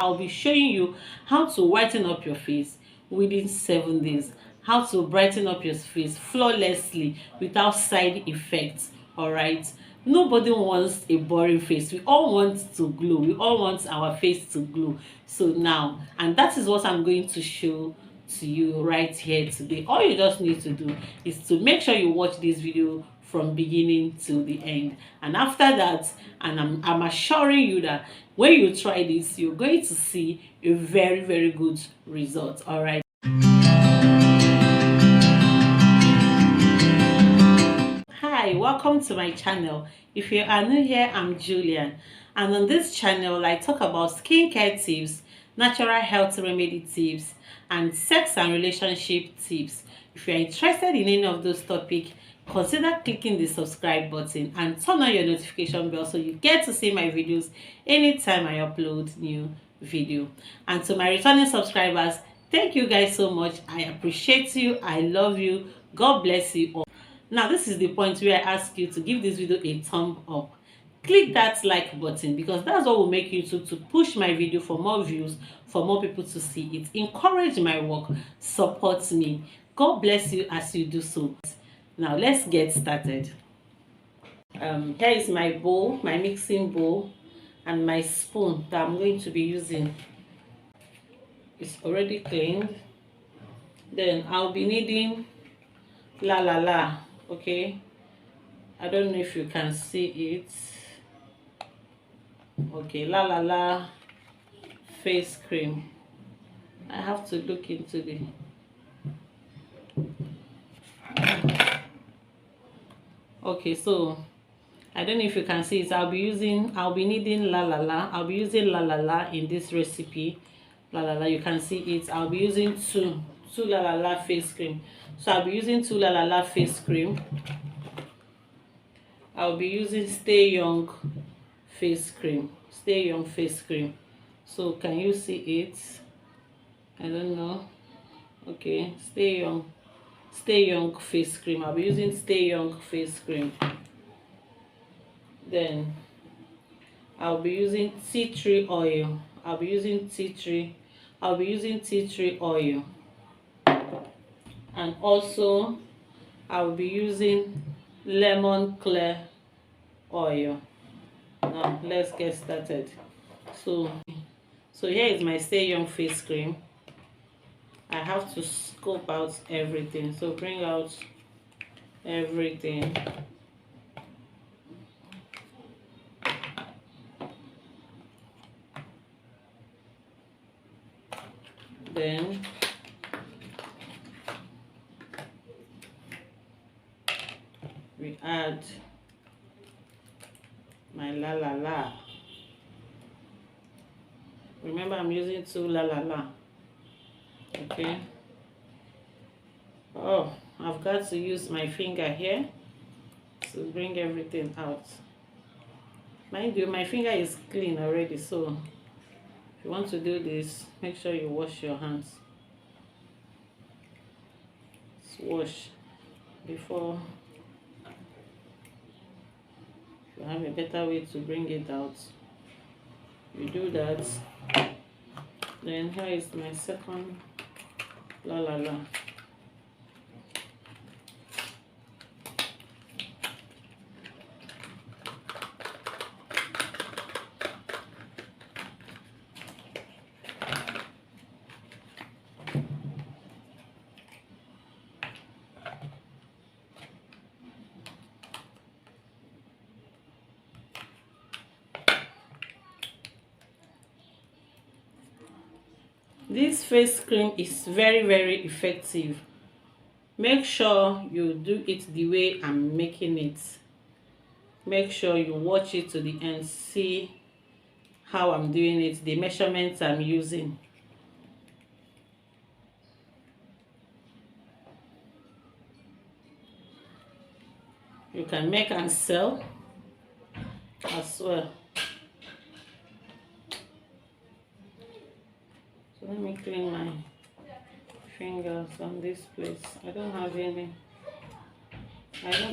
I'll be showing you how to whiten up your face within 7 days, how to brighten up your face flawlessly without side effects. All right, nobody wants a boring face. We all want to glow. We all want our face to glow. So now, and that is what I'm going to show to you right here today. All you just need to do is to make sure you watch this video from beginning to the end, and after that, and I'm assuring you that when you try this, you're going to see a very good result. All right. Hi, welcome to my channel. If you are new here, I'm Julian, and on this channel I talk about skincare tips, natural health remedy tips, and sex and relationship tips. If you're interested in any of those topics, consider clicking the subscribe button and turn on your notification bell so you get to see my videos anytime I upload new video. And to my returning subscribers, thank you guys so much. I appreciate you. I love you. God bless you all. Now, this is the point where I ask you to give this video a thumb up. Click that like button because that's what will make YouTube to push my video for more views, for more people to see it. Encourage my work, support me. God bless you as you do so. Now let's get started. Here is my bowl, my mixing bowl, and my spoon that I'm going to be using. It's already cleaned. Then I'll be needing la. Okay, I don't know if you can see it. Okay, la face cream. I have to look into the okay, so I don't know if you can see it. I'll be needing la. I'll be using la in this recipe. La, you can see it. I'll be using two la face cream. So I'll be using two la face cream. I'll be using Stay Young face cream. Stay Young face cream. So can you see it? I don't know. Okay, Stay Young face cream. I'll be using Stay Young face cream. Then I'll be using tea tree oil. I'll be using tea tree oil. And also I'll be using lemon clear oil. Now let's get started. So here is my Stay Young face cream. I have to scope out everything, so bring out everything. Then we add my la. Remember, I'm using two la. Okay. Oh, I've got to use my finger here to bring everything out. Mind you, my finger is clean already, so if you want to do this, make sure you wash your hands. Just wash before. If you have a better way to bring it out, you do that. Then here is my second la. This face cream is very effective. Make sure you do it the way I'm making it. Make sure you watch it to the end. See how I'm doing it, the measurements I'm using. You can make and sell as well. So let me clean my fingers on this place. I don't have any.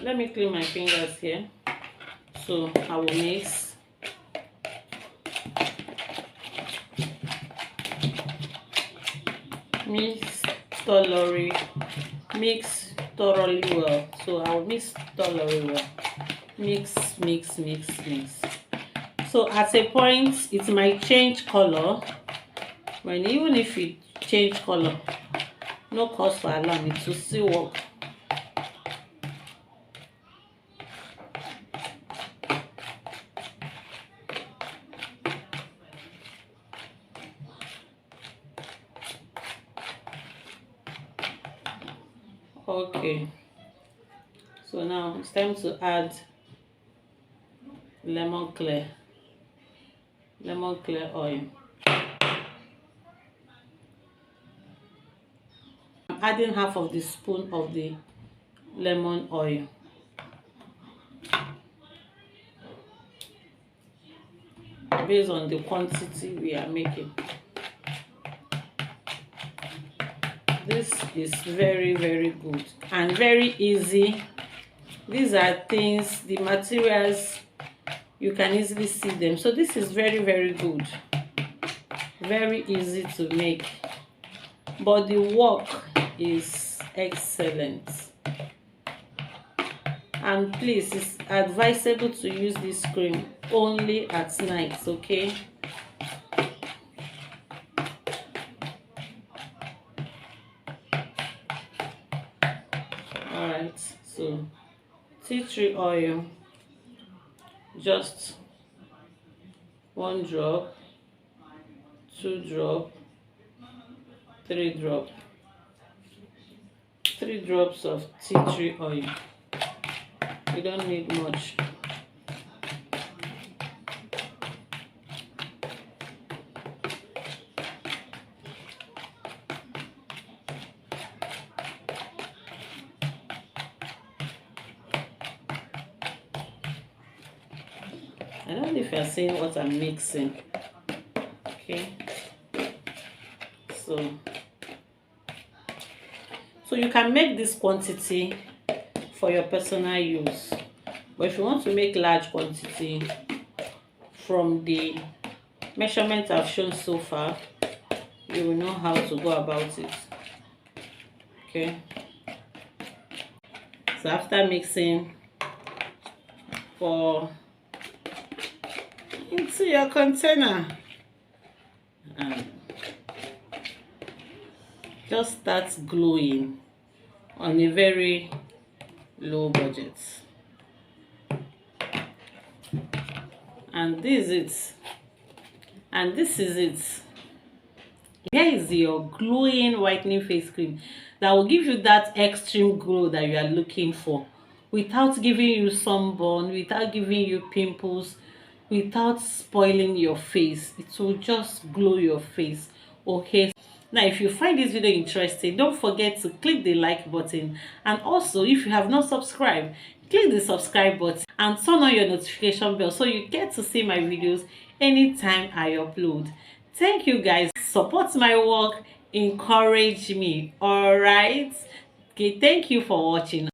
Let me clean my fingers here. So I will mix. mix thoroughly mix thoroughly well. So I'll mix thoroughly well. Mix, mix, mix, mix. So at a point it might change color. When even if it change color, no cause for alarm, it will still work. Okay, so now it's time to add lemon clear oil. I'm adding half of the spoon of the lemon oil. Based on the quantity we are making. This is very, very good and very easy. These are things, the materials, you can easily see them. So this is very, very good. Very easy to make. But the work is excellent. And please, it's advisable to use this cream only at night, okay? Alright, so tea tree oil, just 1 drop, 2 drop, 3 drop, 3 drops of tea tree oil. You don't need much. I don't know if you're seeing what I'm mixing. Okay. So you can make this quantity for your personal use. But if you want to make large quantity from the measurement I've shown so far, you will know how to go about it. Okay. So after mixing, pour into your container and just start gluing on a very low budget. And this is it. And this is it. Here is your glowing whitening face cream that will give you that extreme glow that you are looking for, without giving you sunburn, without giving you pimples, without spoiling your face. It will just glow your face. Okay, now if you find this video interesting, don't forget to click the like button, and also if you have not subscribed, click the subscribe button and turn on your notification bell so you get to see my videos anytime I upload. Thank you guys. Support my work, encourage me. All right, okay, thank you for watching.